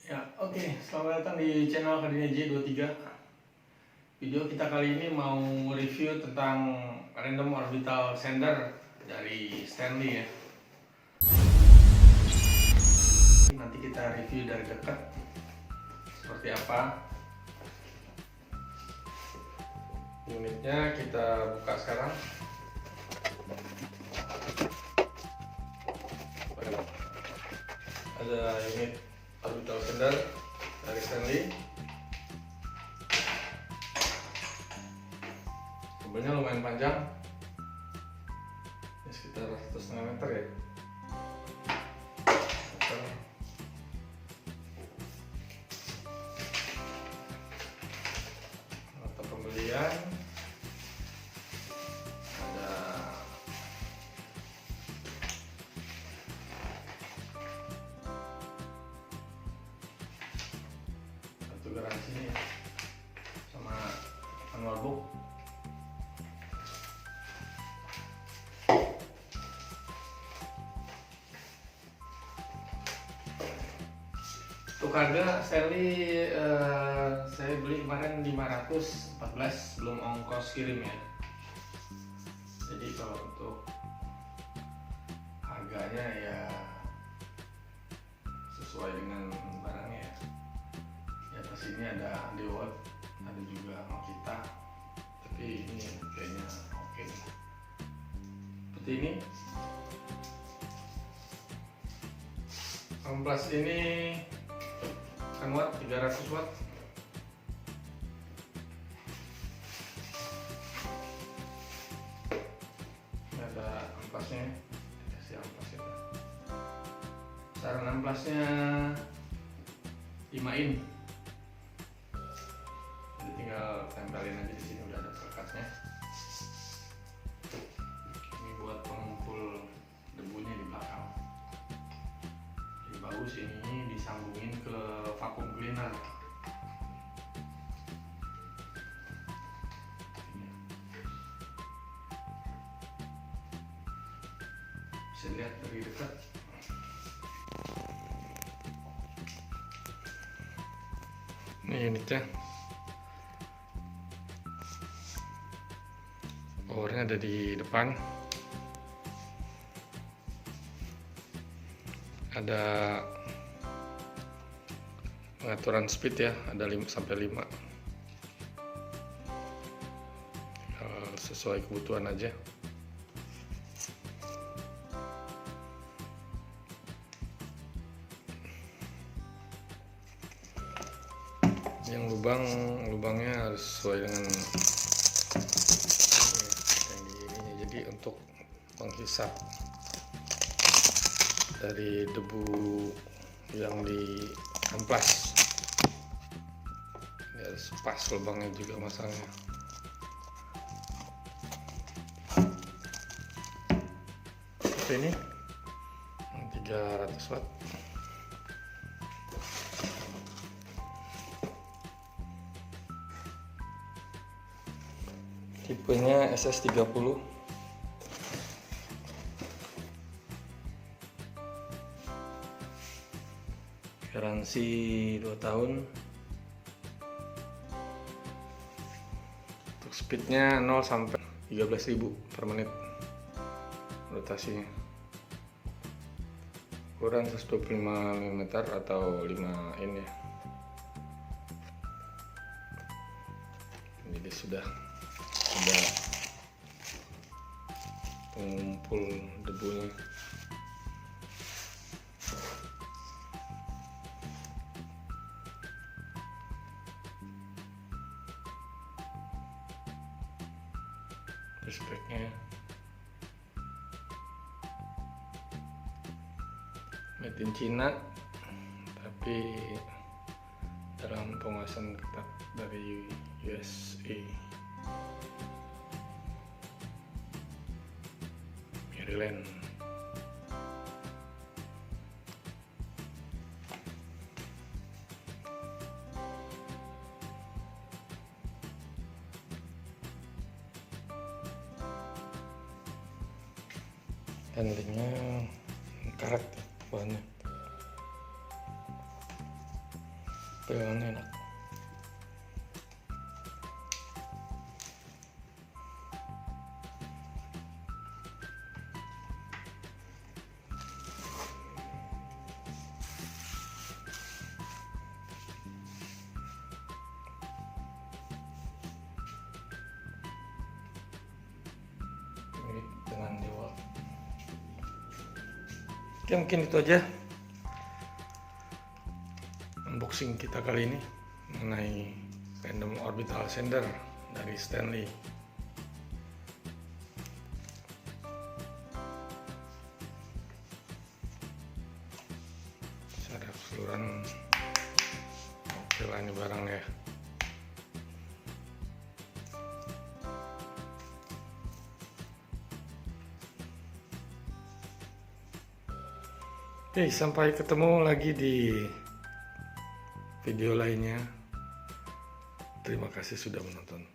Ya, oke. Selamat datang di channel Kardina J23. Video kita kali ini mau review tentang Random Orbital Sender dari Stanley ya. Nanti kita review dari dekat seperti apa. Unitnya kita buka sekarang. Ada unit orbital sender dari Stanley. Kabelnya lumayan panjang, ini sekitar 1,5 meter ya. Nota pembelian ada kartu garansinya sama manual book. Untuk harga Stanley saya beli kemarin 514 belum ongkos kirim ya. Jadi kalau untuk harganya ya sesuai dengan barangnya ya. Di atas ini ada Dewalt, ada juga Makita, tapi ini kayaknya oke nih. Seperti ini. Amplas ini kan watt 300 watt. Ini ada amplasnya, dikasih amplas itu. Saran amplasnya 5 in. Jadi tinggal tempelin aja di sini, udah ada pelekatnya. Ini buat pengumpul debunya di belakang. Jadi bagus ini disambungin ke vacuum cleaner. Bisa lihat dari dekat. Ini unitnya. Powernya ada di depan. Ada pengaturan speed ya, ada 5 sampai 5. Sesuai kebutuhan aja. Yang lubangnya harus sesuai dengan yang di ininya. Jadi untuk menghisap dari debu yang di amplas, ini harus pas lubangnya juga masangnya. Seperti ini 300 watt. Tipenya SS30. Garansi 2 tahun. Untuk speednya 0 sampai 13.000 per menit rotasinya. Ukuran 125 mm atau 5 in ya. Jadi sudah ada pengumpul debunya. Speknya made in China, tapi dalam pengawasan ketat dari USA, Maryland. Handlingnya karet bahannya. pegangannya enak. Mirip dengan DeWalt. Oke, mungkin itu aja unboxing kita kali ini mengenai random orbital sander dari Stanley. Secara keseluruhan oke lah ini barang ya. Oke, sampai ketemu lagi di video lainnya. Terima kasih sudah menonton.